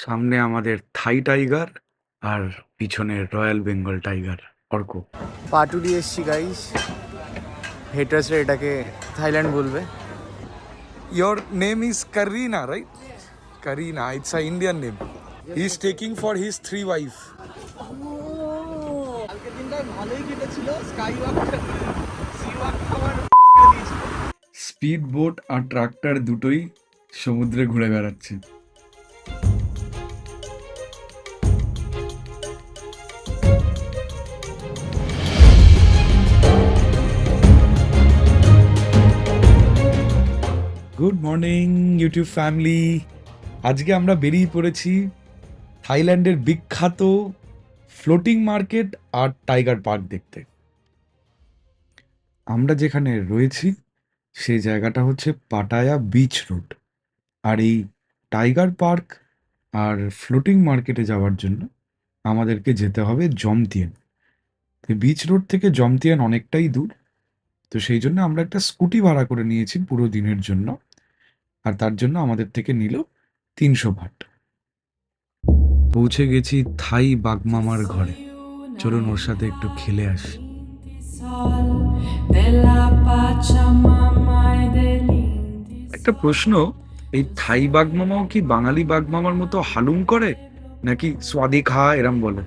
সামনে আমাদের থাই টাইগার আর পিছনে রয়্যাল বেঙ্গল টাইগার অর্ক। পাটুলি এসছি গাইস, হেটার্সরা এটাকে থাইল্যান্ড বলবে। Your name is Karina, right? Karina, it's an Indian name. He's taking for his 3 wife. কালকে দিনটা ভালোই কেটেছিল, স্কাই ওয়াক সি ওয়াক খাবার স্পিড বোট আর ট্রাক্টর দুটোই সমুদ্রে ঘুরে বেড়াচ্ছে। Good morning YouTube family. আজকে আমরা বেরিয়ে পড়েছি থাইল্যান্ডের বিখ্যাত ফ্লোটিং মার্কেট আর টাইগার পার্ক দেখতে। আমরা যেখানে রয়েছি সেই জায়গাটা হচ্ছে পাটায়া বিচ রোড। আর এই টাইগার পার্ক আর ফ্লোটিং মার্কেটে যাওয়ার জন্য আমাদেরকে যেতে হবে জমতিয়ান। তো বিচ রোড থেকে জমতিয়ান অনেকটাই দূর, তো সেই জন্য আমরা একটা স্কুটি ভাড়া করে নিয়েছি পুরো দিনের জন্য। আর তার জন্য আমাদের থেকে নিল 300 বাট। পৌঁছে গেছি থাই বাগমামার ঘরে। চলুন ওর সাথে একটু খেলে আসি। একটা প্রশ্ন, এই থাই বাগমামাও কি বাঙালি বাগমামার মতো হালুম করে, নাকি স্বাদি খা এরম বলে?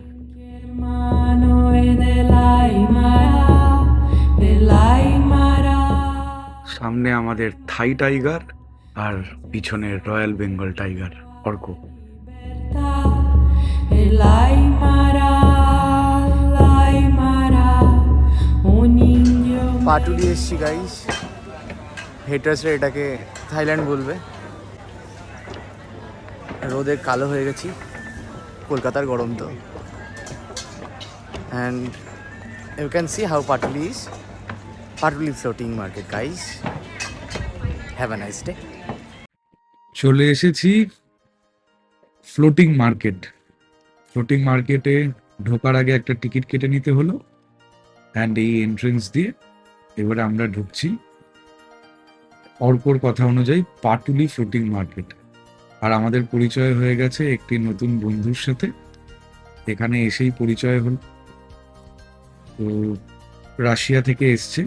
সামনে আমাদের থাই টাইগার আর পিছনে রয়্যাল বেঙ্গল টাইগার অর্ক। পাটুলি এসছি গাইস, হেটার্সরা এটাকে থাইল্যান্ড বলবে। রোদে কালো হয়ে গেছি, কলকাতার গরম তো। And you can see how Patuli is. Patuli floating market guys, have a nice day. চলে এসেছি ফ্লোটিং মার্কেট। ফ্লোটিং মার্কেটে ঢোকার আগে একটা টিকিট কেটে নিতে হলো, অ্যান্ড এই এন্ট্রেন্স দিয়ে এবারে আমরা ঢুকছি অর্কর কথা অনুযায়ী পাটুলি ফ্লোটিং মার্কেট। আর আমাদের পরিচয় হয়ে গেছে একটি নতুন বন্ধুর সাথে। এখানে এসেই পরিচয় হল। তো রাশিয়া থেকে এসছে,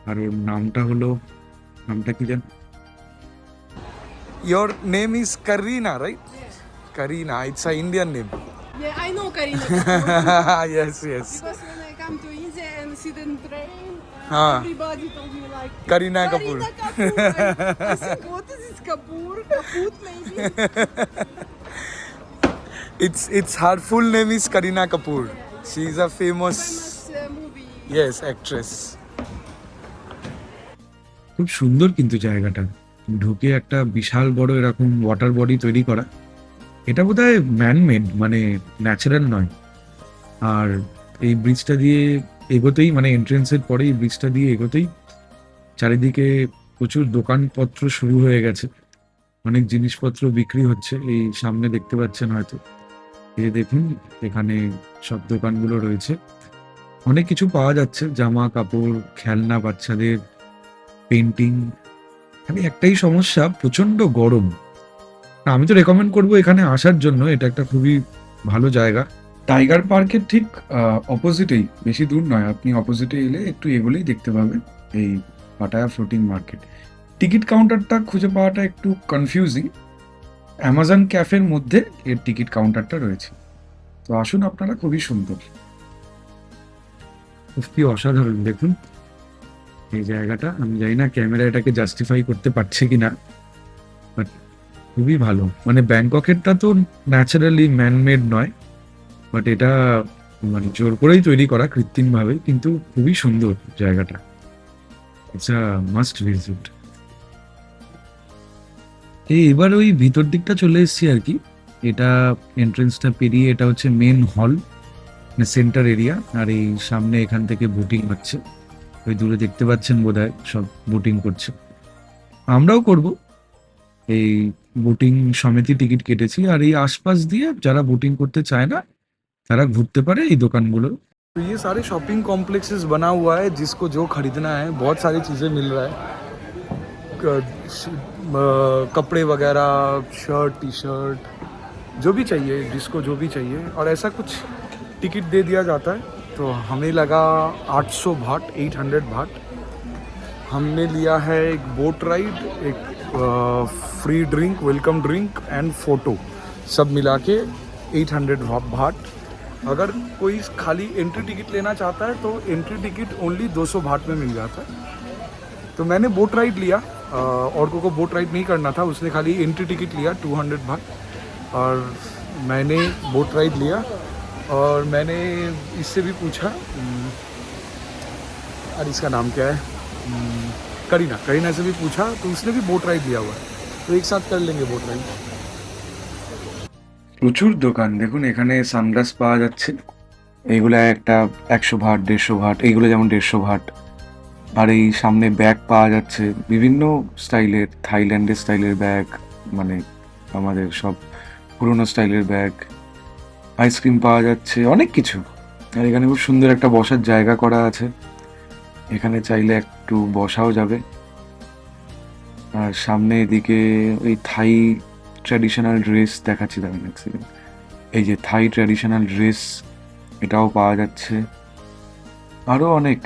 আর ওর নামটা কি জান? Your name is Karina, right? Karina, it's an Indian name. Yeah, I know Karina Kapoor. Yes, yes. Because when I come to India and sit in train, Huh. everybody told me like Karina Kapoor. Kapoor. I said, what is this Kapoor? Kaput maybe? It's her full name is Karina Kapoor. She is a famous Movie. yes actress. খুব সুন্দর কিন্তু জায়গাটা। ঢুকে একটা বিশাল বড় এরকম water body তৈরি করা। এটা বোধহয় ম্যানমেড, মানে ন্যাচারাল নয়। আর এই ব্রিজটা দিয়ে এগোতেই, মানে এন্ট্রেন্সের পরে এই ব্রিজটা দিয়ে এগোতেই চারিদিকে প্রচুর দোকানপত্র শুরু হয়ে গেছে। অনেক জিনিসপত্র বিক্রি হচ্ছে। এই সামনে দেখতে পাচ্ছেন হয়তো, এই যে দেখুন এখানে সব দোকানগুলো রয়েছে। অনেক কিছু পাওয়া যাচ্ছে, জামা কাপড়, খেলনা বাচ্চাদের, পেন্টিং। খালি একটাই সমস্যা, প্রচন্ড গরম। আমি তো রেকমেন্ড করবো এখানে আসার জন্য। এটা একটা খুবই ভালো জায়গা। টাইগার পার্কের ঠিক অপোজিটেই, বেশি দূর নয়, আপনি অপোজিটে এলে একটু এগোলেই দেখতে পাবেন এই পাটায়া ফ্লোটিং মার্কেট। টিকিট কাউন্টারটা খুঁজে পাওয়াটা একটু কনফিউজিং। অ্যামাজন ক্যাফের মধ্যে এর টিকিট কাউন্টারটা রয়েছে। তো আসুন আপনারা, খুবই সুন্দর, কি অসাধারণ। দেখুন এই জায়গাটা, আমি জানি না ক্যামেরা এটাকে জাস্টিফাই করতে পারছে কিনা, বাট খুবই ভালো। মানে ব্যাংককেরটা তো ন্যাচারালি ম্যানমেড নয়, বাট এটা মানে জোর করেই তৈরি করা কৃত্রিমভাবে, কিন্তু খুবই সুন্দর জায়গাটা। It's a must visit. এবার ওই ভিতর দিকটা চলে এসেছি আর কি। এটা এন্ট্রেন্সটা পেরিয়ে এটা হচ্ছে মেন হল, মানে সেন্টার এরিয়া। আর এই সামনে এখান থেকে বোটিং হচ্ছে, ওই দূরে দেখতে পাচ্ছেন বোধহয় সব বোটিং করছে। আমরাও করব। এই বোটিং সমিতি টিকিট কেটেছি, আর এই আশপাশ দিয়ে যারা বোটিং করতে চায় না তারা ঘুরতে পারে এই দোকানগুলো। तो ये सारे शॉपिंग कॉम्प्लेक्सेस बना हुआ है, जिसको जो खरीदना है बहुत सारी चीज़ें मिल रहा है। कपड़े वगैरह, शर्ट, टी शर्ट, जो भी चाहिए, जिसको जो भी चाहिए, और ऐसा कुछ टिकट दे दिया जाता है। तो हमें लगा 800 भाट, 800 भाट। हमने लिया है एक बोट राइड, एक free drink, welcome drink and photo, सब मिला के 800 भाट। अगर कोई खाली एंट्री टिकट लेना चाहता है तो एंट्री टिकट ओनली 200 भाट में मिल जाता है। तो मैंने बोट राइड लिया, और को बोट राइड नहीं करना था, उसने खाली एंट्री टिकट लिया 200 भाट, और मैंने बोट राइड लिया। और मैंने इससे भी पूछा, और इसका नाम क्या है, करीना से भी पूछा, तो उसने भी बोट राइड लिया हुआ है, तो एक साथ कर लेंगे बोट राइड। প্রচুর দোকান দেখুন, এখানে সানগ্লাস পাওয়া যাচ্ছে, এইগুলো একটা 100 ভাট, 150 ভাট, এইগুলো যেমন 150 ভাট। আর এই সামনে ব্যাগ পাওয়া যাচ্ছে বিভিন্ন স্টাইলের, থাইল্যান্ডের স্টাইলের ব্যাগ, মানে আমাদের সব পুরোনো স্টাইলের ব্যাগ। আইসক্রিম পাওয়া যাচ্ছে, অনেক কিছু। আর এখানে খুব সুন্দর একটা বসার জায়গা করা আছে, এখানে চাইলে একটু বসাও যাবে। আর সামনে এদিকে ওই থাই ট্র্যাডিশনাল ড্রেস দেখাচ্ছি, দেখেন এক সেকেন্ড, এই যে থাই ট্র্যাডিশনাল ড্রেস, এটাও পাওয়া যাচ্ছে। আরও অনেক,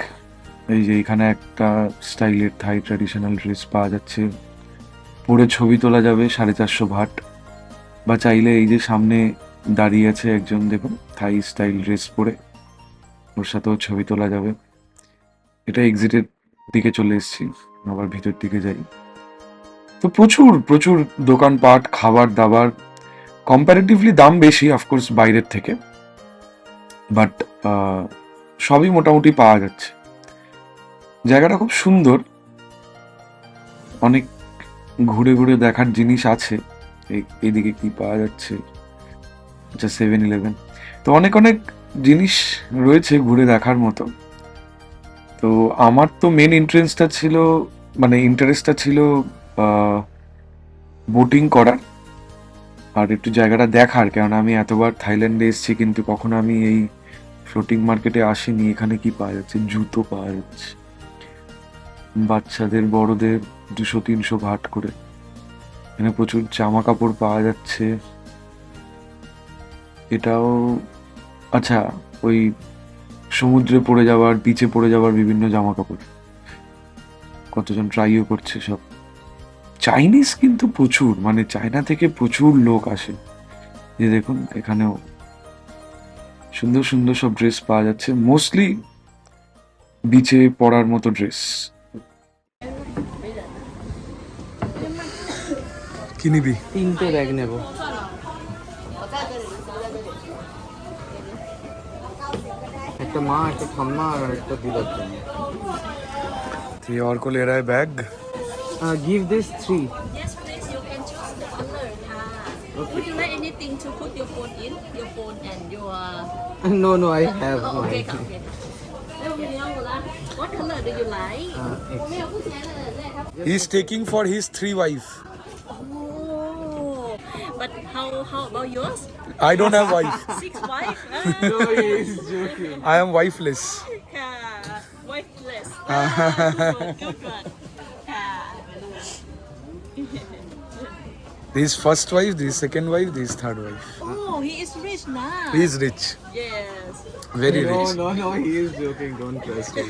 এই যে এখানে একটা স্টাইলের থাই ট্র্যাডিশনাল ড্রেস পাওয়া যাচ্ছে, পরে ছবি তোলা যাবে 450 ভাট। বা চাইলে এই যে সামনে দাঁড়িয়ে আছে একজন, দেখুন থাই স্টাইল ড্রেস পরে, ওর সাথেও ছবি তোলা যাবে। এটা এক্সিটের দিকে চলে এসেছি, আবার ভিতর দিকে যাই। তো প্রচুর প্রচুর দোকানপাট, খাবার দাবার, কম্প্যারেটিভলি দাম বেশি অফকোর্স বাইরের থেকে, বাট সবই মোটামুটি পাওয়া যাচ্ছে। জায়গাটা খুব সুন্দর, অনেক ঘুরে ঘুরে দেখার জিনিস আছে। এইদিকে কি পাওয়া যাচ্ছে, আচ্ছা 7-Eleven, তো অনেক অনেক জিনিস রয়েছে ঘুরে দেখার মতো। তো আমার তো মেন ইন্টারেস্টটা ছিল বোটিং করার আর একটু জায়গাটা দেখার, কেননা আমি এতবার থাইল্যান্ডে এসেছি কিন্তু কখনো আমি এই ফ্লোটিং মার্কেটে আসিনি। এখানে কি পাওয়া যাচ্ছে, জুতো পাওয়া যাচ্ছে, বাচ্চাদের বড়দের 200-300 ভাট করে। এখানে প্রচুর জামা কাপড় পাওয়া যাচ্ছে। এটাও আচ্ছা, ওই সমুদ্রে পড়ে যাওয়ার, বিচে পড়ে যাওয়ার বিভিন্ন জামা কাপড়, কতজন ট্রাইও করছে সব। চাইনিজ কিন্তু প্রচুর, মানে চায়না থেকে প্রচুর লোক আসে। যে দেখুন এখানেও সুন্দর সুন্দর সব ড্রেস পাওয়া যাচ্ছে, মোস্টলি বিচে পরার মতো ড্রেস। কি নিবি? 3টে ব্যাগ নেব। একটা মা, একটা ঠাম্মা আর একটা দিদার জন্য। ये और को ले रहा है bag. Give this 3. Yes, please. You can choose the color. Would you like anything to put your phone in? Your phone and your. No, I have Oh, okay, mine. okay. What color do you like? He's taking for his 3 wife. Oh, but how about yours? I don't have wife. 6 wife. No, he is joking. I am wifeless. Wifeless. Good. This is first wife, this is second wife, this is third wife. Oh, he is rich now. He is rich, Yes. very rich. No, he is joking. Don't trust him.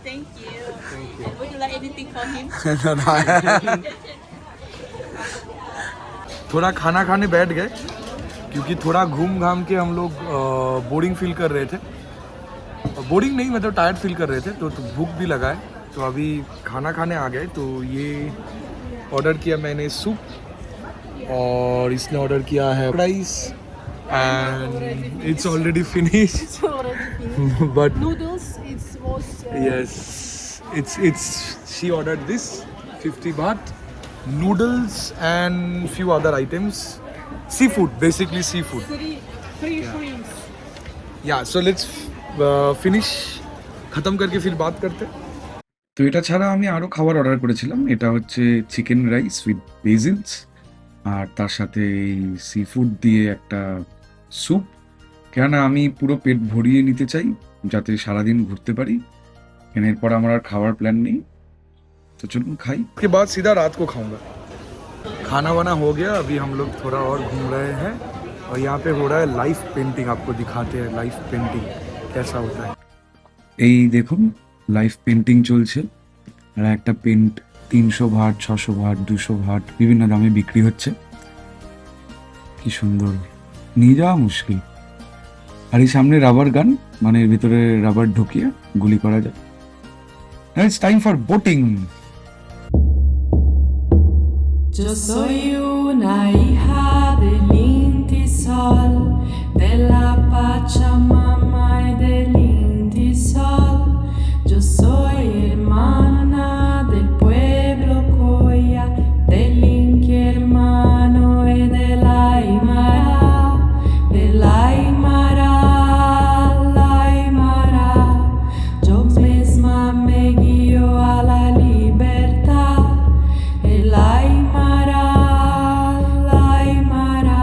Thank you. And would you like anything for him? थोड़ा खाना खाने बैठ गए क्योंकि थोड़ा घूम घाम के हम लोग बोरिंग फील कर रहे थे। बोरिंग नहीं, मतलब टायर्ड फील कर रहे थे, तो भूख भी लगा है। तो अभी खाना खाने आ गए। तो ये ऑर्डर किया मैंने सूप, और इसने ऑर्डर किया है rice, and it's already finish. But Noodles, it was. yes, it's she ordered this 50 baht, noodles and few other items, seafood, basically seafood. Three shrimps. Yeah, so let's finish, खत्म करके फिर बात करते हैं। তো এটা ছাড়া আমি আরও খাবার অর্ডার করেছিলাম। এটা হচ্ছে চিকেন রাইস উইথ বেজিলস, আর তার সাথে এই সি ফুড দিয়ে একটা স্যুপ, কেননা আমি পুরো পেট ভরিয়ে নিতে চাই যাতে সারাদিন ঘুরতে পারি। কেন এরপর আমার আর খাওয়ার প্ল্যান নেই, তো চলুন খাই। के बाद सीधा रात को खाऊंगा। खाना वाना हो गया, अभी हम लोग थोड़ा और घूम रहे हैं। और यहाँ पे हो रहा है लाइव पेंटिंग, आपको दिखाते हैं लाइव पेंटिंग कैसा होता है। এই দেখুন লাইভ পেন্টিং চলছে, আর একটা পেন্ট 300 ভাট, 600 ভাট, 200 ভাট বিভিন্ন দামে বিক্রি হচ্ছে। কি সুন্দর, নিয়ে যাওয়া মুশকিল। আর এই সামনে রাবার গান, মানে এর ভিতরে রাবার ঢুকিয়ে গুলি করা যায়। It's time for boating. Yo soy una hija del Inti Sol, de la Pachamama y del Inti Sol. Yo soy hermana del pueblo Coya, del Inti hermano y del Aymara, del Aymara, la Aymara. Yo misma me guío a la libertad. El Aymara, la Aymara,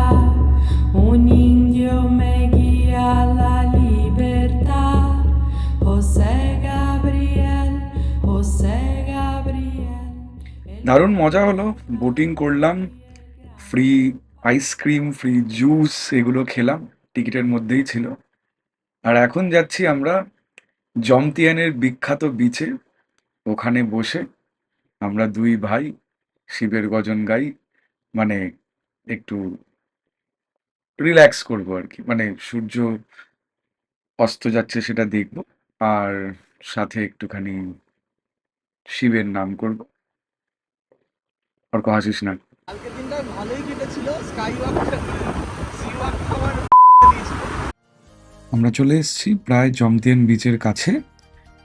un indio me guía a la libertad. José Gabriel, José Gabriel. দারুণ মজা হলো, boating করলাম, free ice cream, free juice এগুলো খেলাম, টিকিটের মধ্যেই ছিল। আর এখন যাচ্ছি আমরা জমতিয়ানের বিখ্যাত বিচে, ওখানে বসে আমরা দুই ভাই শিবের গজন গাই, মানে একটু রিল্যাক্স করবো আর কি, মানে সূর্য অস্ত যাচ্ছে সেটা দেখবো, আর সাথে একটুখানি শিবের নাম করব। আর হাসিস না। কালকের দিনটা ভালোই কেটেছিল, স্কাই ওয়াক সি ওয়াক খাওয়ার দিয়েছিল। আমরা চলে এসেছি প্রায় জমতিয়ান বিচের কাছে।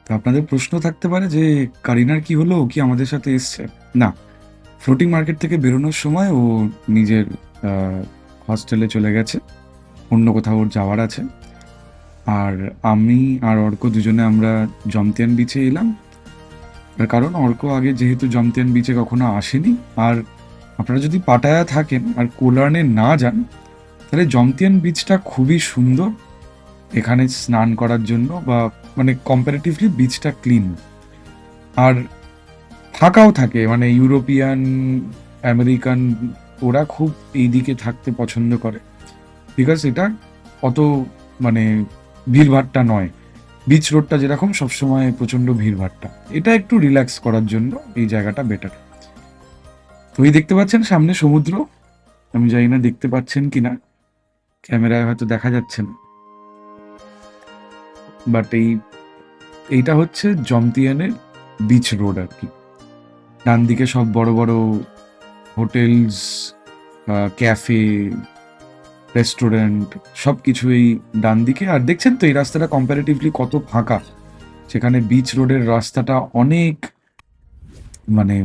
তো আপনাদের প্রশ্ন থাকতে পারে যে কারিনার কি হলো, ও কি আমাদের সাথে এসছে? না, ফ্লোটিং মার্কেট থেকে বেরোনোর সময় ও নিজের হস্টেলে চলে গেছে, অন্য কোথাও ওর যাওয়ার আছে। আর আমি আর অর্ক দুজনে আমরা জমতিয়ান বিচে এলাম, তার কারণ অর্ক আগে যেহেতু জমতিয়ান বিচে কখনো আসেনি। আর আপনারা যদি পাটায়া থাকেন আর কোলার্নে না যান, তাহলে জমতিয়ান বিচটা খুবই সুন্দর এখানে স্নান করার জন্য, বা মানে কম্পারেটিভলি বিচটা ক্লিন আর ফাঁকাও থাকে, মানে ইউরোপিয়ান, আমেরিকান ওরা খুব এই দিকে থাকতে পছন্দ করে, বিকজ এটা অত মানে ভিড়ভাট্টা নয়। বিচ রোডটা যেরকম সবসময় প্রচন্ড ভিড়ভাট্টা, এটা একটু রিল্যাক্স করার জন্য এই জায়গাটা বেটার। তো এই দেখতে পাচ্ছেন সামনে সমুদ্র, আমি জানি না দেখতে পাচ্ছেন কিনা, ক্যামেরায় হয়তো দেখা যাচ্ছে না, বাট এইটা হচ্ছে জমতিয়ানের বিচ রোড আর কি। ডান দিকে সব বড় বড় হোটেলস, ক্যাফে, রেস্টুরেন্ট সব কিছু এই ডান দিকে। আর দেখছেন তো এই রাস্তাটা কম্পারেটিভলি কত ফাঁকা, সেখানে বিচ রোডের রাস্তাটা অনেক মানে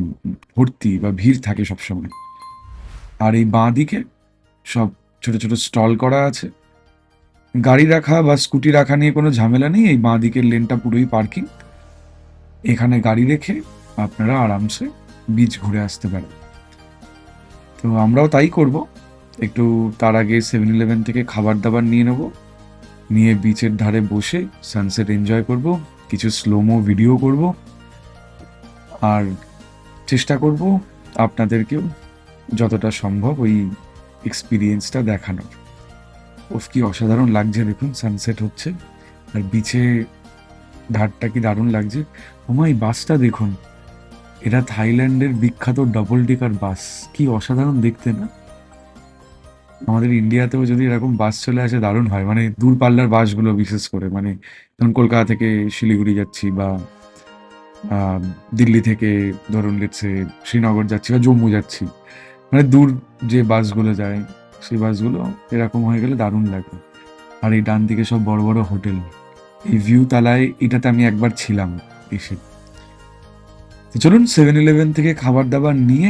ভর্তি বা ভিড় থাকে সবসময়। আর এই বাঁ দিকে সব ছোট ছোট স্টল করা আছে, গাড়ি রাখা বা স্কুটি রাখা নিয়ে কোনো ঝামেলা নেই। এই বাঁ দিকের লেনটা পুরোই পার্কিং, এখানে গাড়ি রেখে আপনারা আরামসে বিচ ঘুরে আসতে পারেন। তো আমরাও তাই করব, একটু তার আগে 7-Eleven থেকে খাবার দাবার নিয়ে নেব, নিয়ে বিচের ধারে বসে সানসেট এনজয় করব, কিছু স্লোমো ভিডিও করব, আর চেষ্টা করব আপনাদেরকেও যতটা সম্ভব ওই এক্সপিরিয়েন্সটা দেখানোর। ওফ, কি অসাধারণ লাগছে দেখুন, সানসেট হচ্ছে আর বিচে ধারটা কি দারুণ লাগছে। ওমা, এই বাসটা দেখুন, এটা থাইল্যান্ডের বিখ্যাত ডাবল ডেকার বাস, কি অসাধারণ দেখতে না? আমাদের ইন্ডিয়াতেও যদি এরকম বাস চলে আসে দারুণ হয়, মানে দূরপাল্লার বাসগুলো বিশেষ করে, মানে ধরুন কলকাতা থেকে শিলিগুড়ি যাচ্ছি বা দিল্লি থেকে ধরুন লেটসে শ্রীনগর যাচ্ছি বা জম্মু যাচ্ছি, মানে দূর যে বাসগুলো যায় সেই বাসগুলো এরকম হয়ে গেলে দারুণ লাগে। আর এই ডান দিকে সব বড় বড় হোটেল, এই ভিউ তালায়, এটাতে আমি একবার ছিলাম এসে। তো চলুন 7-Eleven থেকে খাবার দাবার নিয়ে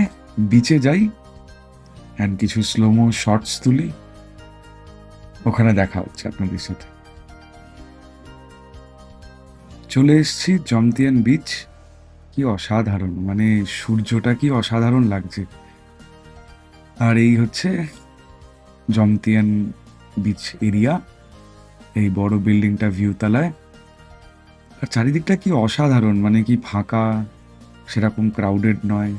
বিচে যাই অ্যান্ড কিছু স্লোমো শর্টস তুলি, ওখানে দেখা হচ্ছে আপনাদের সাথে। চলে এসছি জমতিয়ান বিচ, কি অসাধারণ, মানে সূর্যটা কি অসাধারণ লাগছে। আর এই হচ্ছে জমতিয়ান বিচ এরিয়া, এই বড় বিল্ডিংটা ভিউ তালায়, আর চারিদিকটা কি অসাধারণ, মানে কি ফাঁকা, সেরকম ক্রাউডেড নয়।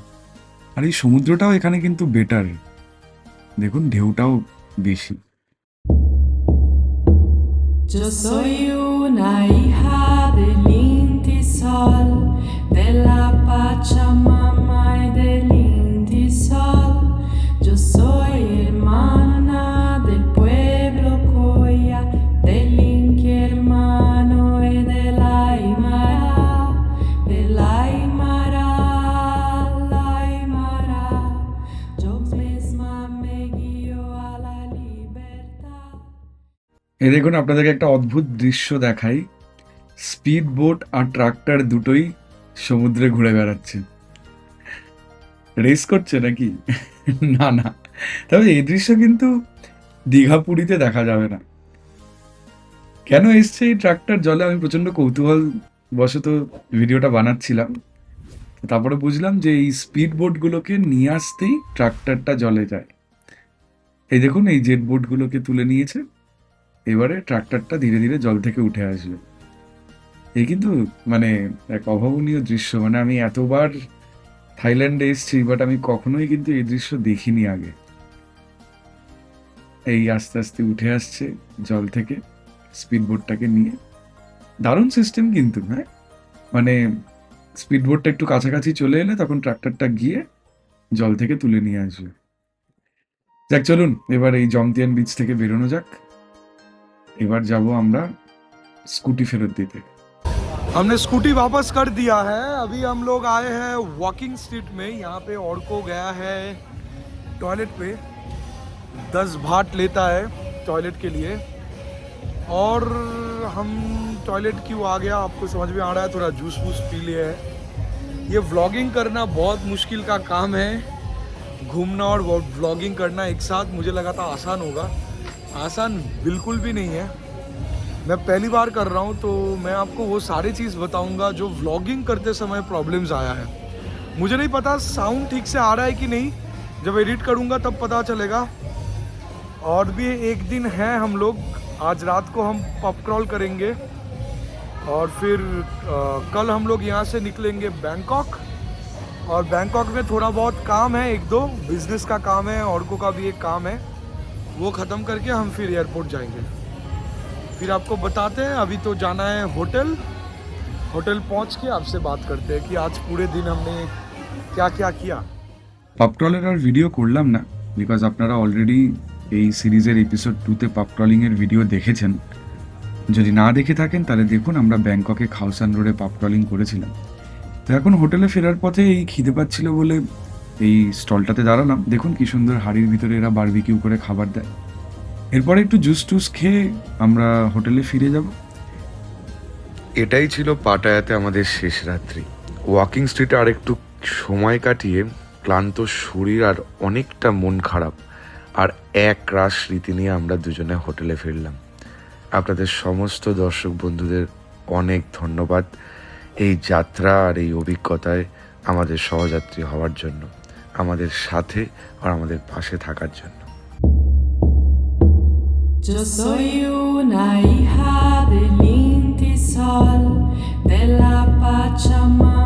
আর এই সমুদ্রটাও এখানে কিন্তু বেটার, দেখুন ঢেউটাও বেশি। Yo soy una hija del Inti Sol, de la Pachamama y del Inti Sol. Yo soy hermana del pueblo Coya, del Inti hermano y del Aymara, del Aymara, la Aymara. Yo misma me guío a la libertad. এই দেখুন আপনাদেরকে একটা অদ্ভুত দৃশ্য দেখাই। Speed boat আর tractor দুটোই সমুদ্রে ঘুরে বেড়াচ্ছে। রেস করছে নাকি? না না, তবে এই দৃশ্য কিন্তু দীঘা পুরীতে দেখা যাবে না। কেন এসছে এই ট্রাক্টর জলে, আমি প্রচন্ড কৌতূহল বশত ভিডিওটা বানাচ্ছিলাম। তারপরে বুঝলাম যে এই স্পিড বোটগুলোকে নিয়ে আসতেই ট্রাক্টরটা জলে যায়। এই দেখুন এই জেট বোটগুলোকে তুলে নিয়েছে, এবারে ট্রাক্টরটা ধীরে ধীরে জল থেকে উঠে আসবে। এই কিন্তু মানে এক অভাবনীয় দৃশ্য। মানে আমি এতবার থাইল্যান্ডে এসেছি, বাট আমি কখনোই কিন্তু এই দৃশ্য দেখিনি আগে। এই আস্তে আস্তে উঠে আসছে জল থেকে স্পিড বোটটাকে নিয়ে। দারুণ সিস্টেম কিন্তু, হ্যাঁ, মানে স্পিড বোটটা একটু কাছাকাছি চলে এলে তখন ট্রাক্টরটা গিয়ে জল থেকে তুলে নিয়ে আসবে। যাক চলুন এবার এই জমতিয়ান বিচ থেকে বেরোনো যাক। এবার যাব আমরা স্কুটি ফেরত দিতে। हमने स्कूटी वापस कर दिया है। अभी हम लोग आए हैं वॉकिंग स्ट्रीट में। यहाँ पे औरको गया है टॉयलेट पे, 10 भाट लेता है टॉयलेट के लिए। और हम टॉयलेट क्यों आ गया आपको समझ में आ रहा है, थोड़ा जूस वूस पी लिए है। ये व्लॉगिंग करना बहुत मुश्किल का काम है। घूमना और व्लॉगिंग करना एक साथ, मुझे लगा था आसान होगा, आसान बिल्कुल भी नहीं है। मैं पहली बार कर रहा हूँ तो मैं आपको वो सारी चीज़ बताऊँगा जो व्लॉगिंग करते समय प्रॉब्लम्स आया है। मुझे नहीं पता साउंड ठीक से आ रहा है कि नहीं, जब एडिट करूँगा तब पता चलेगा। और भी एक दिन है हम लोग, आज रात को हम पब क्रॉल करेंगे और फिर कल हम लोग यहाँ से निकलेंगे बैंकॉक। और बैंकॉक में थोड़ा बहुत काम है, एक दो बिजनेस का काम है, औरको का भी एक काम है, वो ख़त्म करके हम फिर एयरपोर्ट जाएंगे। फिर आपको बताते हैं। अभी तो जाना है होटल। होटल पहुंच के आपसे बात करते हैं कि आज पूरे दिन हमने क्या क्या किया। পাপক্রলের আর ভিডিও করলাম না, বিকজ আপনারা অলরেডি এই সিরিজের এপিসোড 2তে পাপক্রলিংয়ের ভিডিও দেখেছেন। যদি না দেখে থাকেন তাহলে দেখুন, আমরা ব্যাংককে খাওসান রোডে পাপক্রলিং করেছিলাম। তো এখন হোটেলে ফেরার পথে এই খিদে পাচ্ছিল বলে এই স্টলটাতে দাঁড়ালাম। দেখুন কি সুন্দর হাড়ির ভিতরে এরা বারবিকিউ করে খাবার দেয়। এরপরে একটু জুস টুস খেয়ে আমরা হোটেলে ফিরে যাব। এটাই ছিল পাটায়াতে আমাদের শেষ রাত্রি। ওয়াকিং স্ট্রিটে আর একটু সময় কাটিয়ে ক্লান্ত শরীর আর অনেকটা মন খারাপ আর এক রাশ স্মৃতি নিয়ে আমরা দুজনে হোটেলে ফিরলাম। আপনাদের সমস্ত দর্শক বন্ধুদের অনেক ধন্যবাদ এই যাত্রা আর এই অভিজ্ঞতায় আমাদের সহযাত্রী হওয়ার জন্য, আমাদের সাথে আর আমাদের পাশে থাকার জন্য। Yo soy una hija del Inti Sol, de la Pachamama.